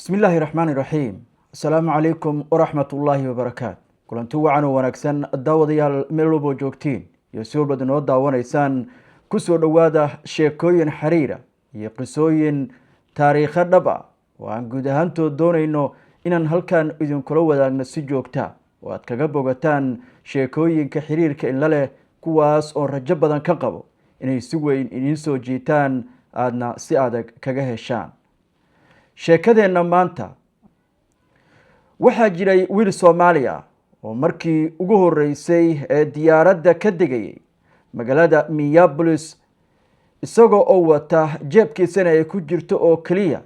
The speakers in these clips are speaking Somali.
بسم الله الرحمن الرحيم. السلام عليكم ورحمة الله وبركاته. كلنتو وعنو ونكسن الداوديال ميلوبو جوكتين يسول بدنو داوانيسان كسو دوادا شيكوين حريرة يقصوين تاريخ الدبا وعن قدهانتو دونينو إنان هلكان إذن كلو ذاك نسي جوكتا واد كغبوغتان شيكوين كحرير كإن لله كواس أو رجبادان كقبو إنay suweyn idin soo jiitaan aadna si adag kaga heshaan. sheekadeenna maanta waxaa jiray wiil Soomaaliya oo markii ugu horeysay ee diyaaradda ka degayay magaalada Minneapolis isagoo oo wata jeebkiisana ay ku jirto oo kaliya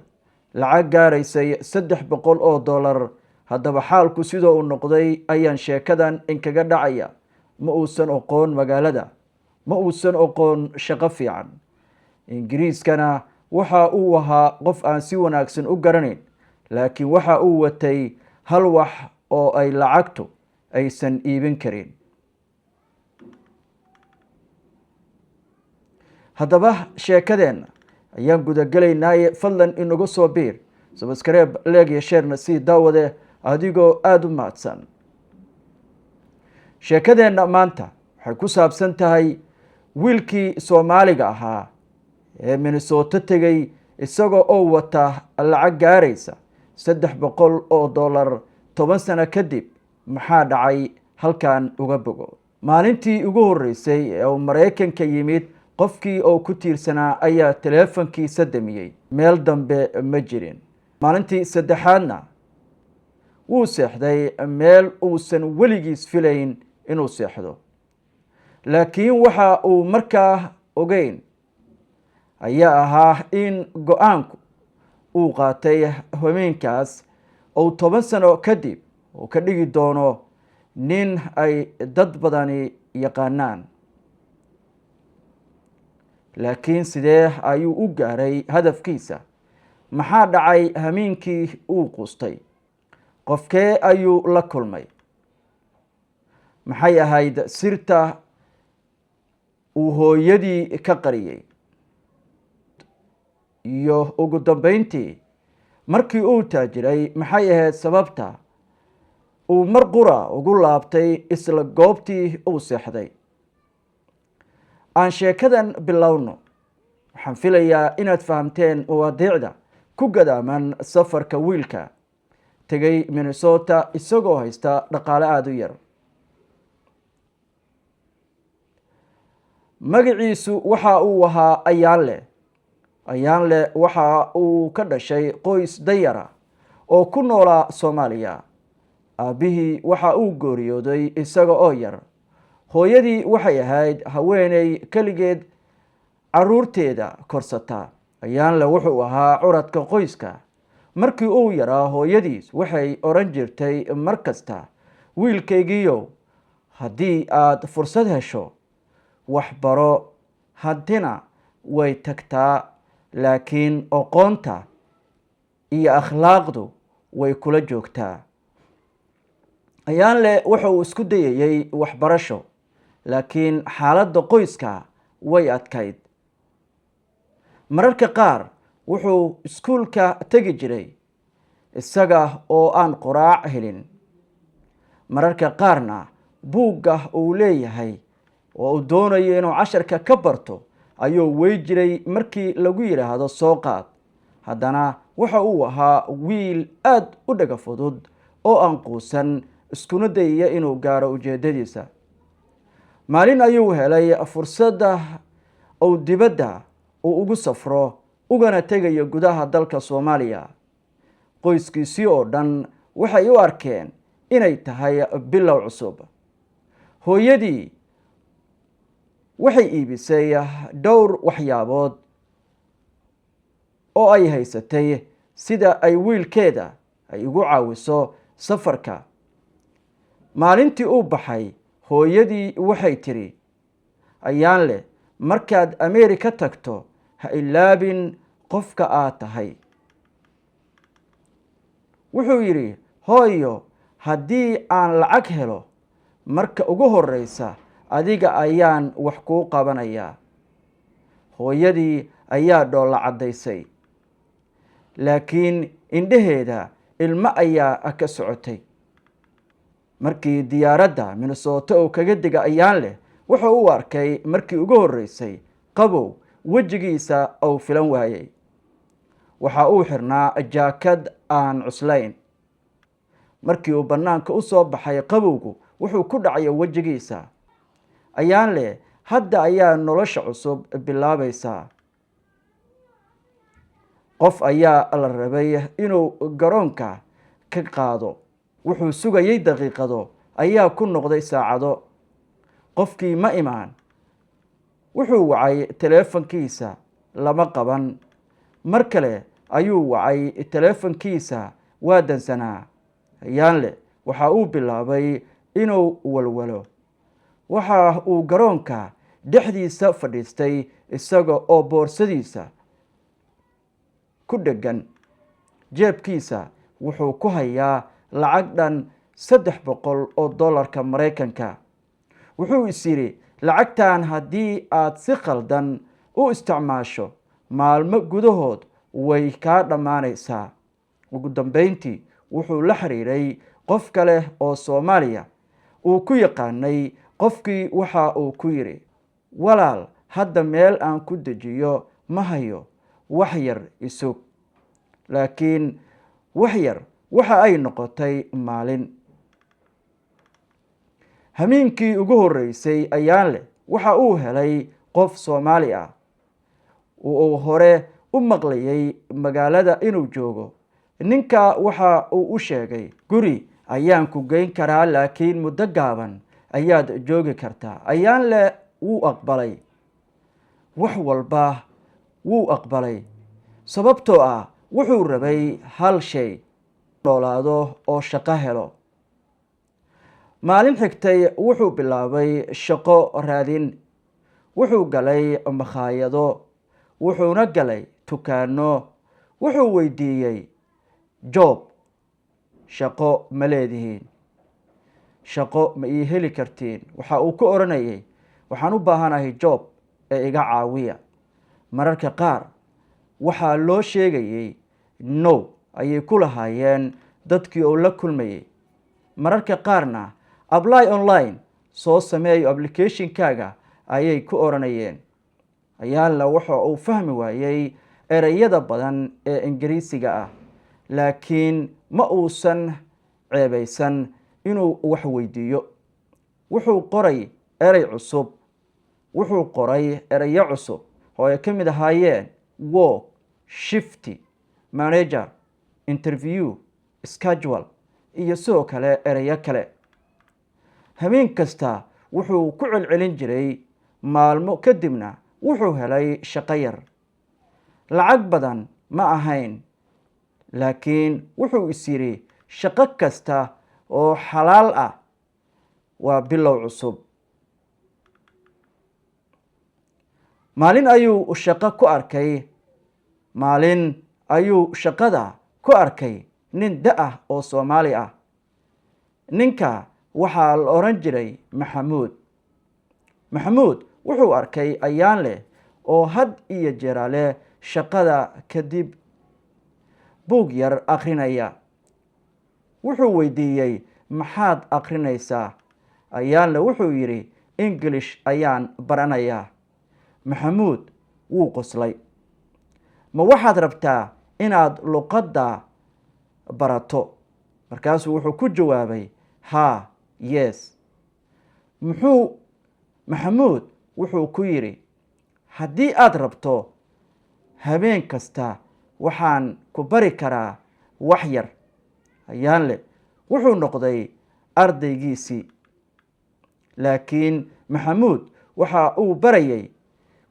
lacag gaaraysay $300. haddaba xaalku sidoo uu noqday ayaan sheekadan inkaga dhacaya. ma uusan aqoon magaalada, ma uusan aqoon shaqo fiican. ingiriiskana waxa uu ahaa qof aan si wanaagsan u garanayn, laakiin waxa uu watay hal wax oo ay lacagtu aysan iibin karin. haddaba sheekadeenna ayaan gudagalaynaaye fadlan inagu soo biir subscribe leeg iyo share si daawade adigoo aada u mahadsan. sheekadeenna maanta waxay ku saabsan tahay wiilkii Soomaaliga ahaa ee Minnesota tegay isagoo oo wata lacag gaaraysa $300 10 sano kadib. maxaa dhacay halkan uga bogo. maalintii ugu horeysay ee uu Mareykanka yimid, qofkii oo ku tiirsanaa ayaa teleefankiisa damiyay. meel dambe ma jirin. maalintii saddexaadna wuu seexday meel uusan weligiis filayn inuu seexdo, laakiin waxa uu markaa ogeyn ayaa ahaa in go'aanku uu qaatay haweenkaas oo 10 sano kadib uu ka dhigi doono nin ay dad badani yaqaanaan. laakiin sidee ayuu u gaaray hadafkiisa? maxaa dhacay hameenkii uu qustay? qofkee ayuu la kulmay? maxay ahayd sirta uu hooyadii ka qariyay? iyo ugu dambeyntii markii uu taajiray maxay ahayd sababta uu mar qura ugu laabtay isla goobtii uu seexday? aan sheekadan bilowno. waxaan filayaa inaad fahamteen mawaadiicda ku gadaaman safarka wiilka tegay Minnesota isagoo haysta dhaqaale aada u yar. magaciisu waxa uu ahaa Ayaanle waxa uu ka dhashay qoys dayara oo ku noolaa Soomaaliya. aabihii waxa uu geeriyooday isaga oo yar. hooyadii waxay ahayd haweeney kaligeed caruurteeda korsata. Ayaanle wuxuu ahaa curadka qoyska. markii uu yaraa, hooyadiis waxay oran jirtay markasta, wiilkaygiiyow, haddii aad fursad hesho wax baro, haddina way tagtaa, laakiin aqoonta iyo akhlaaqdu way kula joogtaa. Ayaanle wuxuu isku dayayay waxbarasho, laakiin xaaladda qoyska way adkayd. mararka qaar wuxuu iskuulka tagi jiray isaga oo aan quraac helin. mararka qaarna buugga uu leeyahay oo uu doonayo inuu casharka ka barto ayuu wey jiray markii lagu yiraahdo soo qaad. haddana waxa uu ahaa wiil aad u dhaga fudud oo aan quusan, iskuna dayaya inuu gaaro ujeedadiisa. maalin ayuu helay fursadda uu dibadda uu ugu safro, ugana tegayo gudaha dalka Soomaaliya. qoyskiisii oo dhan waxay u arkeen inay tahay bilow cusub. hooyadii waxay iibisay dhowr waxyaabood oo ay haysatay sida ay wiilkeeda ay ugu caawiso safarka. maalintii uu baxay, hooyadii waxay tiri, Ayaanle, markaad Ameerika tagto ha ilaabin qofka aad tahay. wuxuu yidhi, hooyo, haddii aan lacag helo, marka ugu horeysa adiga ayaan wax kuu qabanayaa. hooyadii ayaa dhoolla caddaysay, laakiin indhaheeda ilmo ayaa ka socotay. markii diyaaradda Minnesota uu kaga diga ayaan leh wuxuu u arkay markii ugu horeysay qabow wajigiisa oo filan waayay. waxa uu xirnaa jaakad aan cuslayn. markii uu banaanka u soo baxay qabowgu wuxuu ku dhacay wajigiisa. ayaan leh hadda ayaa nolosha cusub bilaabaysa. qof ayaa la rabay inuu garoonka ka qaado. wuxuu sugayay daqiiqado ayaa ku noqday saacado. qofkii ma imaan. wuxuu wacay taleefankiisa lama qaban. mar kale ayuu wacay taleefankiisa waa dansanaa. ayaan leh waxa uu bilaabay inuu walwalo. waxa uu garoonka dhexdiisa fadhiistay isaga oo boorsadiisa ku dhegan. jeebkiisa wuxuu ku hayaa lacag dhan $300 Mareykanka. wuxuu is yiri lacagtan haddii aad si khaldan u isticmaasho maalmo gudahood way kaa dhammaanaysaa. ugu dambeyntii wuxuu la xiriiray qof kale oo Soomaaliya uu ku yaqaanay. qofkii waxa uu ku yiri walaal hadda meel aan ku dejiyo ma hayo, wax yar isug. laakiin wax yar waxa ay noqotay maalin. habeenkii ugu horeysay ayaan leh waxa uu helay qof Soomaali ah uu hore u maqlayay magaalada inuu joogo. ninka waxa uu u sheegay guri ayaan ku geyn karaa laakiin muddo gaaban ayaad joogi kartaa. ayaan leh wuu aqbalay. wax walba wuu aqbalay sababtoo ah wuxuu rabay hal shay noolaado oo shaqo helo. maalin xigtay wuxuu bilaabay shaqo raadin. wuxuu galay makhaayado. wuxuuna galay dukaano. wuxuu weydiiyey job shaqo ma leedihiin? shaqo ma ii heli kartiin? waxa uu ku oranayay waxaan u baahanahay job ee iga caawiya. mararka qaar waxaa loo sheegayay no ayay ku lahaayeen dadkii uu la kulmayay. mararka qaarna apply online soo sameeyo applicationkaaga ayay ku oranayeen. ayaan la waxa uu fahmi waayay ereyada badan ee Ingiriisiga ah laakiin ma uusan ceebaysan inuu wax weydiiyo. wuxuu qoray erey cusub. wuxuu qoray ereyo cusub oo ay ka mid ahaayeen work, shift, manager, interview, schedule iyo sidoo kale ereyo kale. habeen kasta wuxuu ku celcelin jiray. maalmo kadibna wuxuu helay shaqo yar. lacag badan ma ahayn laakiin wuxuu is yiri shaqo kasta oo xalaal ah waa bilow cusub. maalin ayuu shaqada ku arkay nin da ah oo Soomaali ah. ninka waxaa la oran jiray Maxamuud wuxuu arkay ayaan leh oo had iyo jeer leh shaqada kadib buug yar akhrinaya. wuxuu weydiiyey maxaad akhrinaysaa? ayaan leh wuxuu yiri English ayaan baranayaa. Maxamuud wuu qoslay. ma waxaad rabtaa inaad luqadda barato? markaasuu wuxuu ku jawaabay ha, yes. Maxamuud wuxuu ku yiri haddii aad rabto habeen kasta waxaan ku bari karaa wax yar. ayaan leh wuxuu noqday ardaygiisii. laakiin Maxamuud waxa uu barayay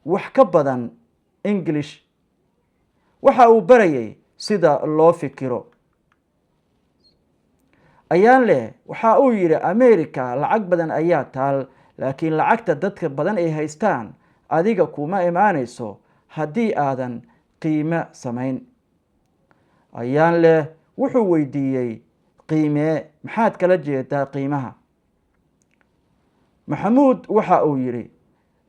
wax ka badan English. waxa uu barayay sida loo fikiro. ayaan leh waxa uu yiri America lacag badan ayaa taal laakiin lacagta dadka badan ay haystaan adiga kuma imaanayso haddii aadan qiime samayn. ayaan leh wuxuu weydiiyey qiime maxaad kala jeedaa qiimaha? Maxamuud waxa uu yiri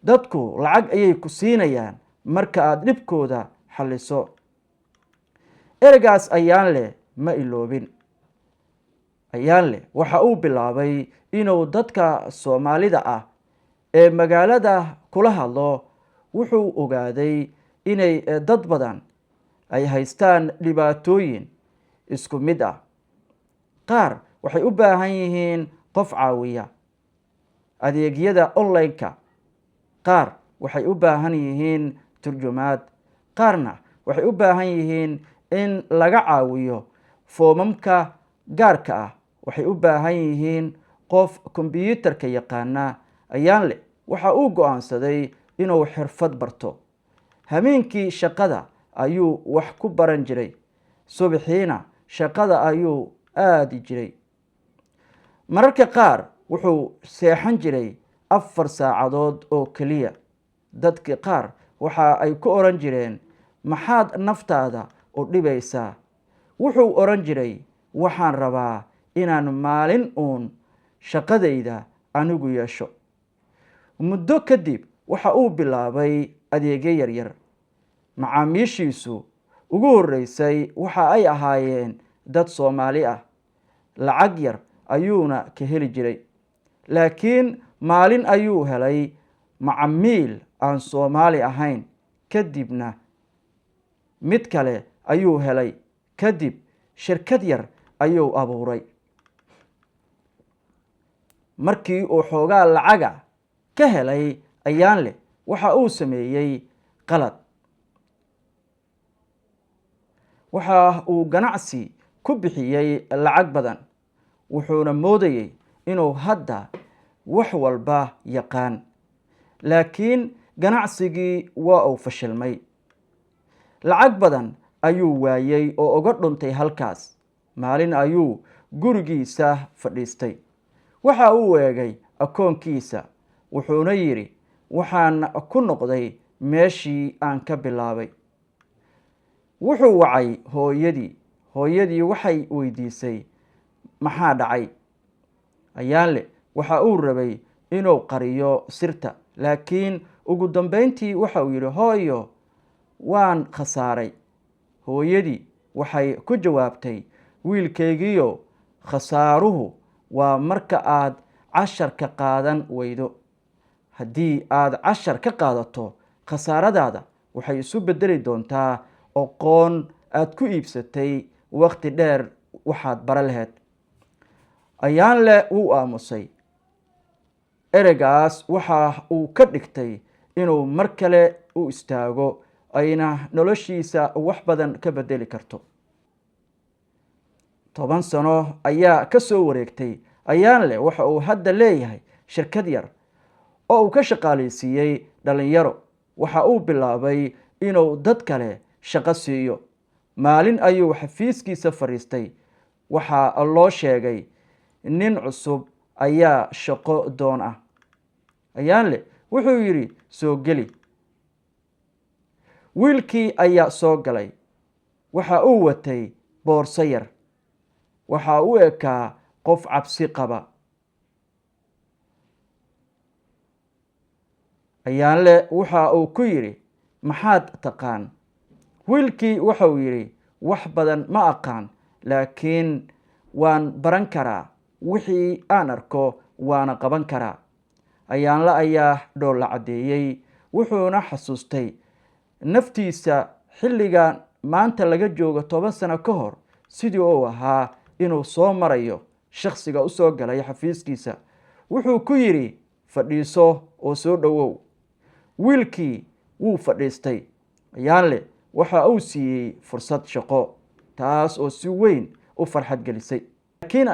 dadku lacag ayay ku siinayaan marka aad dhibkooda xalliso. ereygaas Ayaanle ma iloobin. Ayaanle waxa uu bilaabay inuu dadka Soomaalida ah ee magaalada kula hadlo. Wuxuu ogaaday inay dad badan ay haystaan dhibaatooyin isku mid ah. Qaar waxay u baahan yihiin qof caawiya adeegyada online-ka, qaar waxay u baahan yihiin turjumaad, qaarna waxay u baahan yihiin in laga caawiyo foomamka gaarka ah, waxay u baahan yihiin qof kombiyuutarka yaqaana. Ayaanle waxa uu go'aansaday inuu xirfad barto. Habeenkii shaqada ayuu wax ku baran jiray, subaxiina shaqada ayuu aadi jiray. Mararka qaar wuxuu seexan jiray 4 saacadood oo keliya. Dadka qaar waxa ay ku oran jireen, maxaad naftaada u dhibaysaa? Wuxuu oran jiray, waxaan rabaa inaan maalin uun shaqadayda anigu yeesho. Muddo kadib waxa uu bilaabay adeegyo yaryar. Macaamiishiisu ugu horeysay waxa ay ahaayeen dad Soomaali ah. Lacag yar ayuuna ka heli jiray. Laakiin maalin ayuu helay macaamiil aan Soomaali ahayn, kadibna mid kale ayuu helay. Kadib shirkad yar ayuu abuuray. Markii uu xoogaa lacaga ka helay, Ayaanle waxa uu sameeyay qalad. Waxa uu ganacsi ku bixiyay lacag badan, wuxuuna moodayay inuu hadda wax walba yaqaan. Laakiin ganacsigii waa uu fashilmay. Lacag badan ayuu waayay oo uga dhuntay halkaas. Maalin ayuu gurigiisa fadhiistay. Waxa uu eegay akoonkiisa, wuxuuna yidhi, waxaan ku noqday meeshii aan ka bilaabay. Wuxuu wacay hooyadii. Hooyadii waxay weydiisay, maxaa dhacay? Ayaanle waxa uu rabay inuu qariyo sirta, laakiin ugu dambeyntii waxa uu yidhi, hooyo, waan khasaaray. Hooyadii waxay ku jawaabtay, wiilkaygiiyo, khasaaruhu waa marka aad cashar ka qaadan weydo. Haddii aad cashar ka qaadato, khasaaradaada waxay isu beddeli doontaa aqoon aad ku iibsatay waqti dheer waxaad bara lahayd. Ayaanle wuu aamusay. Ereygaas waxa uu ka dhigtay inuu mar kale u istaago, ayna noloshiisa wax badan ka beddeli karto. 10 sano ayaa ka soo wareegtay. Ayaanle waxa uu hadda leeyahay shirkad yar oo uu ka shaqaaleysiiyey dhalinyaro. Waxa uu bilaabay inuu dad kale shaqo siiyo. Maalin ayuu xafiiskiisa fariistay. Waxa loo sheegay, nin cusub ayaa shaqo doon ah. Ayaanle wuxuu yidhi, soo geli. Wiilkii ayaa soo galay. Waxa uu watay boorso yar. Waxa uu ekaa qof cabsi qaba. Ayaanle waxa uu ku yidhi, maxaad taqaan? Wiilkii waxa uu yidhi, wax badan ma aqaan, laakiin waan baran karaa. Wixii aan arko waana qaban karaa. Ayaanle ayaa dhoolla caddeeyay. Wuxuuna xasuustay naftiisa xilligan maanta laga joogo 10 sano ka hor, sidii uu ahaa inuu soo marayo shakhsiga u soo galay xafiiskiisa. Wuxuu ku yidhi, fadhiiso oo soo dhowow. Wiilkii wuu fadhiistay. Ayaanle waxa uu siiyey fursad shaqo, taas oo si weyn u farxad gelisay. Laakiin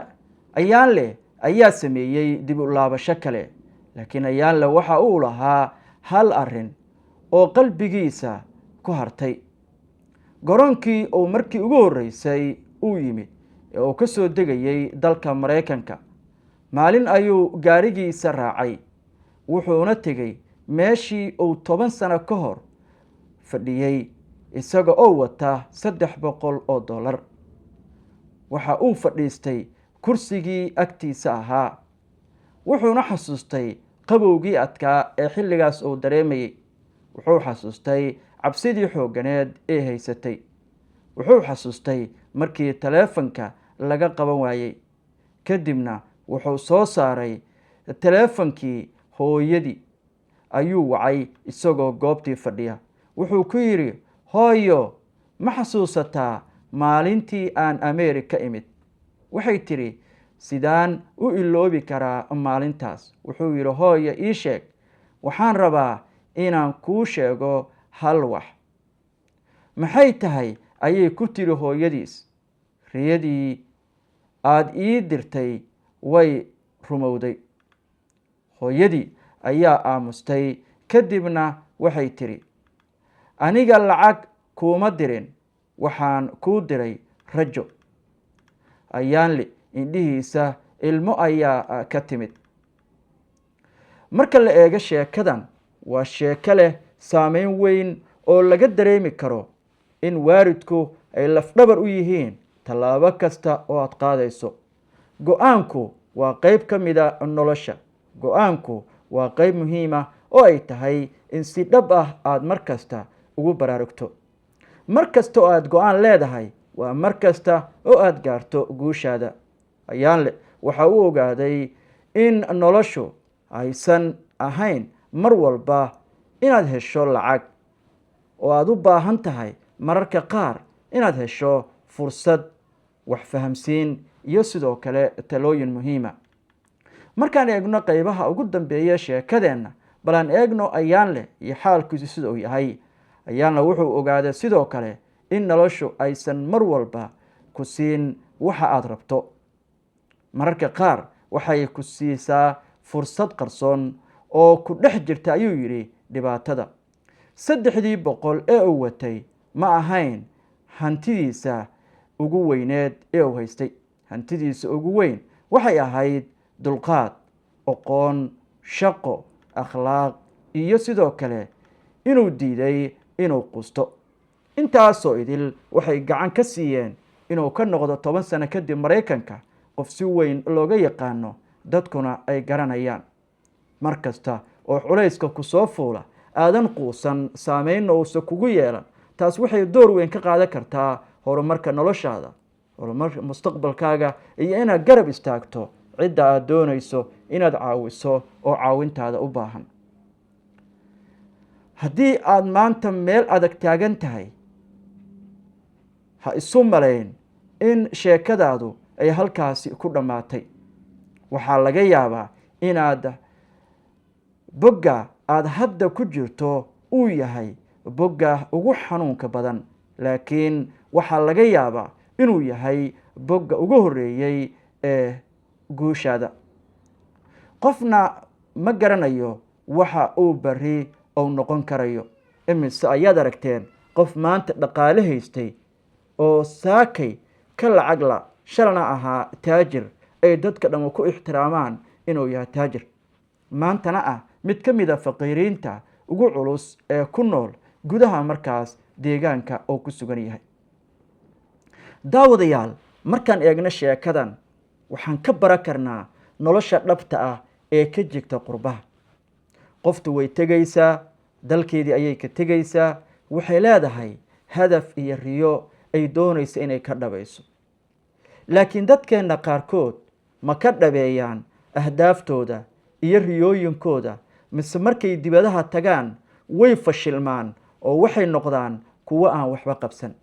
Ayaanle ayaa sameeyay dib u laabasho kale. Laakiin Ayaanle waxa uu lahaa hal arrin oo qalbigiisa ku hartay. Garoonkii uu markii ugu horeysay uu yimid ee uu ka soo degayay dalka Mareykanka, maalin ayuu gaarigiisa raacay. Wuxuuna tegay meeshii uu 10 sano ka hor fadhiyay, isaga oo wata $300. Waxa uu fadhiistay kursigii agtiisa ahaa. Wuxuuna xasuustay qabowgii adkaa ee xilligaas uu dareemayay. Wuxuu xasuustay cabsidii xoogganeed ee haysatay. wuxuu xasuustay markii taleefanka laga qaban waayey. kadibna wuxuu soo saaray taleefankii hooyadii ayuu wacay isagoo goobtii fadhiya. wuxuu ku yidhi, hooyo, ma xasuusataa maalintii aan Ameerika imid? waxay tidhi, sidaan u iloobi karaa maalintaas? wuxuu yidhi, hooyo, ii sheeg. waxaan rabaa inaan kuu sheego hal wax. maxay tahay? ayay ku tiri hooyadiis. riyadii aad ii dirtay way rumowday. hooyadii ayaa aamustay. kadibna waxay tidhi, aniga lacag kuuma dirin, waxaan kuu diray rajo. ayaanle indhihiisa ilmo ayaa ka timid. marka la eego sheekadan, waa sheeko leh saameyn weyn oo laga dareemi karo in waalidku ay lafdhabar u yihiin tallaabo kasta oo aad qaadayso. go-aanku waa qayb ka mida nolosha. go-aanku waa qayb muhiima oo ay tahay in si dhab ah aad mar kasta ugu baraarugto. mar kasta oo aad go-aan leedahay waa mar kasta oo aad gaarto guushaada. ayaanle waxa uu ogaaday in noloshu aysan ahayn mar walba inaad hesho lacag, oo aad u baahan tahay mararka qaar inaad hesho fursad, wax fahamsiin iyo sidoo kale talooyin muhiima. markaan eegno qaybaha ugu dambeeya sheekadeenna, bal aan eegno ayaanle iyo xaalkiisu sida uu yahay. ayaanle wuxuu ogaaday sidoo kale in noloshu aysan mar walba ku siin waxa aad rabto. mararka qaar waxay ku siisaa fursad qarsoon oo ku dhex jirta, ayuu yidhi, dhibaatada. 300 ee uu watay ma ahayn hantidiisa ugu weyneed ee uu haystay. hantidiisa ugu weyn waxay ahayd dulqaad, aqoon, shaqo, akhlaaq iyo sidoo kale inuu diiday inuu qusto. intaasoo idil waxay gacan ka siiyeen inuu ka noqdo 10 sano kadib Mareykanka qof si weyn looga yaqaano, dadkuna ay garanayaan. mar kasta oo culayska ku soo fuula, aadan quusan, saameynna uusan kugu yeelan. taas waxay door weyn ka qaadan kartaa horumarka noloshaada, horumarka mustaqbalkaaga, iyo inaad garab istaagto cidda aad doonayso inaad caawiso oo caawintaada u baahan. haddii aad maanta meel adag taagan tahay, ha isu malayn in sheekadaadu ay halkaasi ku dhammaatay. waxaa laga yaabaa inaad bogga aad hadda ku jirto uu yahay bogga ugu xanuunka badan, laakiin waxaa laga yaabaa inuu yahay bogga ugu horreeyey ee guushaada. qofna ma garanayo waxa uu bari ou noqon karayo. imise ayaad aragteen qof maanta dhaqaale haystay oo saakay ka lacag la, shalana ahaa taajir, ay dadka dhan ku ixtiraamaan inuu yahay taajir, maantana ah mid ka mid a faqiiriinta ugu culus ee ku nool gudaha markaas deegaanka oo ku sugan yahay. daawadayaal, markaan eegno sheekadan, waxaan ka baran karnaa nolosha dhabta ah ee ka jirta qurbaha. qoftu way tegaysaa, dalkeedii ayay ka tegaysaa, waxay leedahay hadaf iyo riyo ay doonaysa inay ka dhabayso. laakiin dadkeenna qaarkood ma ka dhabeeyaan ahdaaftooda iyo riyooyinkooda, mise markay dibadaha tagaan way fashilmaan oo waxay noqdaan kuwo aan waxba qabsan.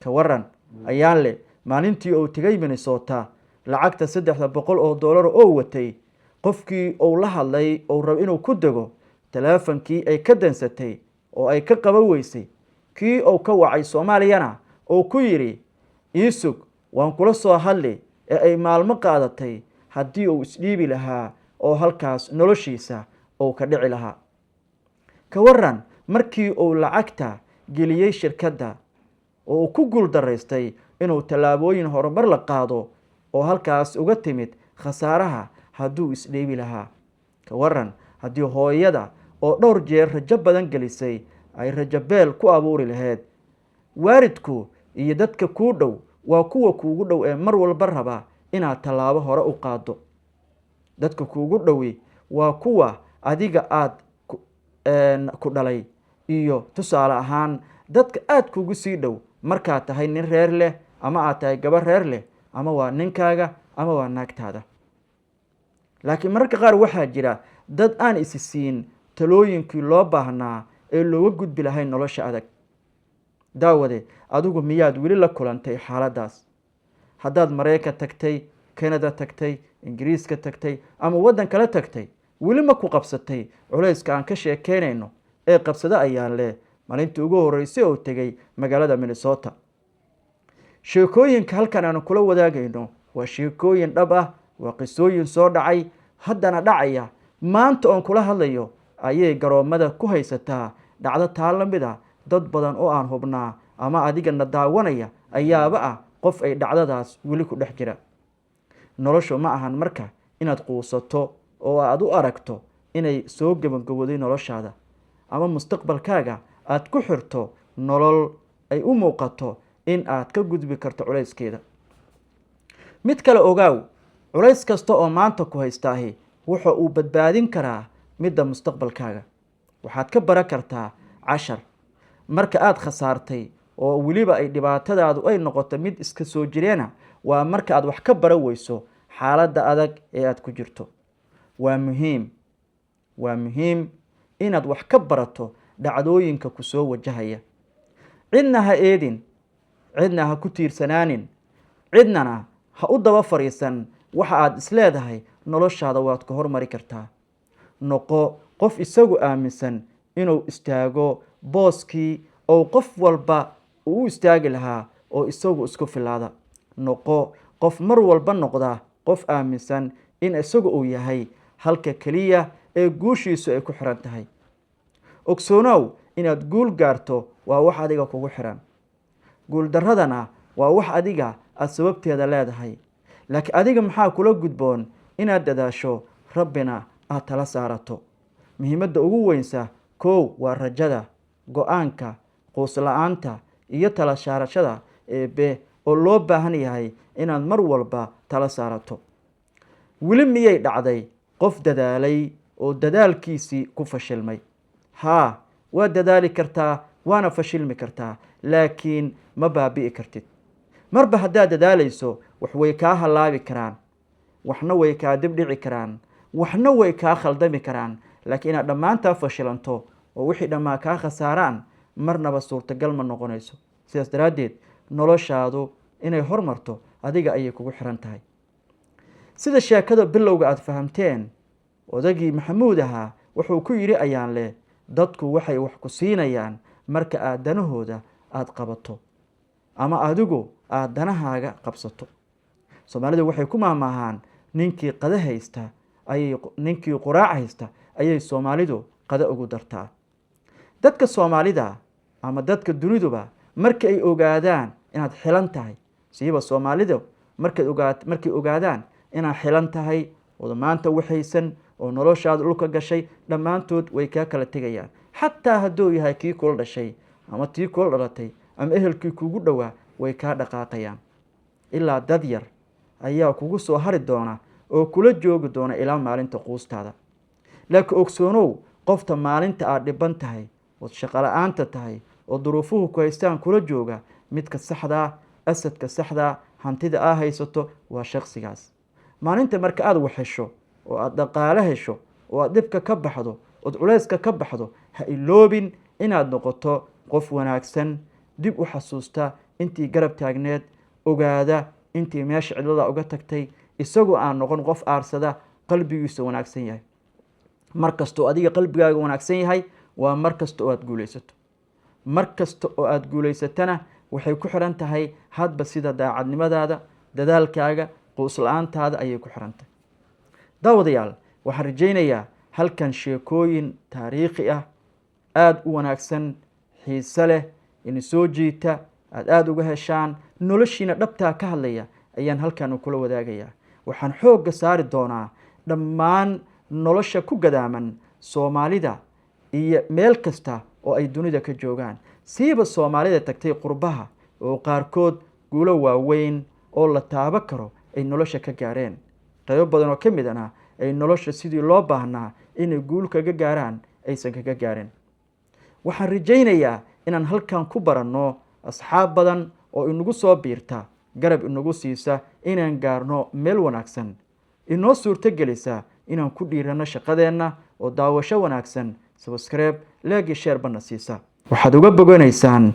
ka waran ayaanle maalintii uu tegay Minnesota, lacagta $300 oo watay, qofkii uu la hadlay oo rab inuu ku dego, taleefankii ay ka dansatay oo ay ka qaban weysay, kii uu ka wacay Soomaaliyana oo ku yidhi, iisug, waan kula soo hadli, ee ay maalmo qaadatay haddii uu isdhiibi lahaa oo halkaas noloshiisa uu ka dhici lahaa. ka waran markii uu lacagta geliyey shirkadda oo uu ku guuldaraystay inuu tallaabooyin horumar la qaado oo halkaas uga timid khasaaraha hadduu isdhiibi lahaa. ka waran haddii hooyada oo dhowr jeer rajo badan gelisay ay rajo beel ku abuuri lahayd. waalidku iyo dadka kuu dhow waa kuwa kuugu dhow ee mar walba raba inaad tallaabo hore u qaado. dadka kuugu dhowi waa kuwa adiga aad ku dhalay, iyo tusaale ahaan dadka aad kugu sii dhow markaad tahay nin reer leh ama aad tahay gabar reer leh ama waa ninkaaga ama waa naagtaada. laakiin mararka qaar waxaa jira dad aan isi siin talooyinkii loo baahnaa ee looga gudbi lahayn nolosha adag. daawade adigu miyaad weli la kulantay xaaladaas? haddaad Mareykan tagtay, Canada tagtay, Ingiriiska tagtay ama waddan kale tagtay, weli ma ku qabsatay culayska aan ka sheekeynayno ee qabsada ayaan leh maalintii ugu horreysay oo tegay magaalada Minnesota. sheekooyinka halkan aan kula wadaagayno waa sheekooyin dhab ah, waa qisooyin soo dhacay, haddana dhacaya. maanta oon kula hadlayo ayay garoomada ku haysataa dhacdo taa la mid ah. dad badan oo aan hubnaa ama adigana daawanaya ayaaba ah qof ay dhacdadaas weli ku dhex jira. noloshu ma ahan marka inaad quusato oo aad u aragto inay soo gabagabowday noloshaada ama mustaqbalkaaga aad ku xirto nolol ay u muuqato in aad ka gudbi karto culayskeeda. mid kale ogaaw, culays kasta oo maanta ku haystaahi wuxa uu badbaadin karaa midda mustaqbalkaaga. waxaad ka baran kartaa cashar. marka aad khasaartay oo weliba ay dhibaatadaadu ay noqoto mid iska soo jireena, waa marka aad wax ka baran weyso xaaladda adag ee aad ku jirto. waa muhiim inaad wax ka barato dhacdooyinka ku soo wajahaya. cidna ha eedin, cidna ha ku tiirsanaanin, cidnana ha u daba fariisan waxa aad isleedahay noloshaada waad ka hormari kartaa. noqo qof isagu aaminsan inuu istaago booskii oo qof walba uu istaagi lahaa oo isagu isku filaada. noqo qof mar walba noqda qof aaminsan in isagu uu yahay halka kaliya ee guushiisu ay ku xiran tahay. ogsoonow inaad guul gaarto waa wax adiga kugu xiran. guul daradana waa wax adiga aad sababteeda leedahay. laakiin adiga maxaa kula gudboon inaad dadaasho, rabbina aad tala saarato. muhiimadda ugu weynsa kow waa rajada, go-aanka, quus la-aanta iyo tala saarashada eebbe oo loo baahan yahay inaad mar walba tala saarato. weli miyay dhacday qof dadaalay oo dadaalkiisii ku fashilmay? haa, waa dadaali kartaa waana fashilmi kartaa, laakiin ma baabi'i kartid. marba haddaad dadaalayso wax way kaa halaabi karaan, waxna way kaa dibdhici karaan, waxna way kaa khaldami karaan. laakiin inaad dhammaantaa fashilanto oo wixii dhammaa kaa khasaaraan marnaba suurtagal ma noqonayso. sidaas daraaddeed noloshaadu inay hormarto adiga ayay kugu xiran tahay. sida sheekada bilowga aad fahamteen, odagii maxamuud ahaa wuxuu ku yidhi ayaan leh, dadku waxay wax ku siinayaan marka aad danahooda aad qabato ama adigu aad danahaaga qabsato. soomaalidu waxay ku maamaahaan ninkii qada haysta ninkii quraac haysta ayay soomaalidu qada ugu dartaa. dadka soomaalida ama dadka duniduba markii ay ogaadaan inaad xilan tahay, siiba soomaalidu markay ogaadaan inaad xilan tahay oo maanta waxaysan oo noloshaada dhulka gashay, dhammaantood way kaa kala tegayaan. xataa hadduu yahay kii kula dhashay ama tii kula dhalatay ama ehelkii kugu dhowaa, way kaa dhaqaaqayaan. ilaa dad yar ayaa kugu soo hari doona oo kula joogi doona ilaa maalinta quustaada. laakiin ogsoonow, qofta maalinta aad dhiban tahay ood shaqo la-aanta tahay oo duruufuhu ku haystaan kula jooga, midka saxdaa, asadka saxdaa, hantida aa haysato waa shaqsigaas. maalinta marka aad wax hesho oo aad dhaqaale hesho oo aad dhibka ka baxdo ood culayska ka baxdo, ha iloobin inaad noqoto qof wanaagsan. dib u xasuusta intii garab taagneed, ogaada intii meesha cidlada uga tagtay, isagoo aan noqon qof aarsada, qalbigiisa wanaagsan yahay. markastoo adiga qalbigaaga wanaagsan yahay waa markasta oo aad guulaysato. markasta oo aad guulaysatana waxay ku xiran tahay hadba sida daacadnimadaada, dadaalkaaga, quus la-aantaada ayay ku xiran tahay. daawadayaal, waxaan rajaynayaa halkan sheekooyin taariikhi ah, aada u wanaagsan, xiise leh, in soo jiita, aada uga heshaan, noloshiina dhabtaa ka hadlaya ayaan halkan kula wadaagayaa. waxaan xoogga saari doonaa dhammaan nolosha ku gadaaman soomaalida iyo meel kasta oo ay dunida ka joogaan, siiba soomaalida tagtay qurbaha oo qaarkood guulo waaweyn oo la taabo karo ay nolosha ka gaareen. qaybo badan oo ka midana ay nolosha sidii loo baahnaa inay guul kaga gaaraan aysan kaga gaarin. waxaan rajaynayaa inaan halkan ku baranno asxaab badan oo inagu soo biirta garab inagu siisa inaan gaarno meel wanaagsan inoo suurto gelisa inaan ku dhiirano shaqadeenna oo daawasho wanaagsan subscribe like share bana siisa waxaad uga boganaysaan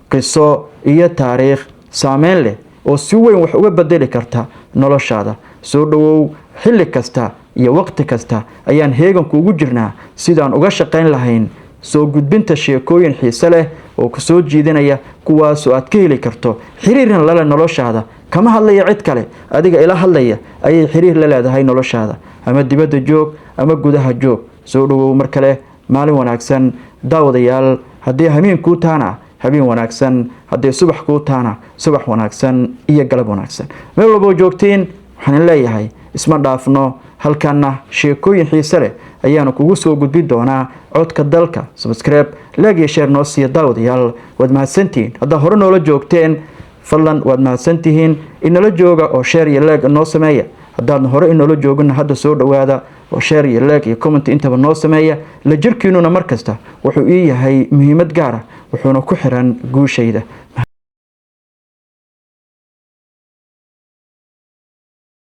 qiso iyo taariikh saameyn leh oo si weyn wax uga bedeli karta noloshaada soo dhawow xilli kasta iyo waqti kasta ayaan heegan kuugu jirnaa sidaan uga shaqayn lahayn soo gudbinta sheekooyin xiiso leh oo ku soo jiidanaya kuwaas oo aad ka heli karto xiriiran la leh noloshaada kama hadlaya cid kale adiga ila hadlaya ayay xiriir la leedahay noloshaada ama dibadda joog ama gudaha joog soo dhawow mar kale maalin wanaagsan daawadayaal haddii habeen kuu taana habeen wanaagsan haddii subax kuu taana subax wanaagsan iyo galab wanaagsan meel walba joogtiin waxaan leeyahay isma dhaafno halkana sheekooyin xiiso leh ayaanu kugu soo gudbin doonaa codka dalka subscribe like iyo share noo siiya daawadayaal waad mahadsantihiin haddaa hore noola joogteen fadlan waad mahadsantihiin inala jooga oo share iyo like noo sameeya haddaadna hore inoola joogina hadda soo dhawaada oo share iyo like iyo comment intaba noo sameeya la jirkiinuna markasta wuxuu ii yahay muhiimad gaar ah wuxuuna ku xiran guushayda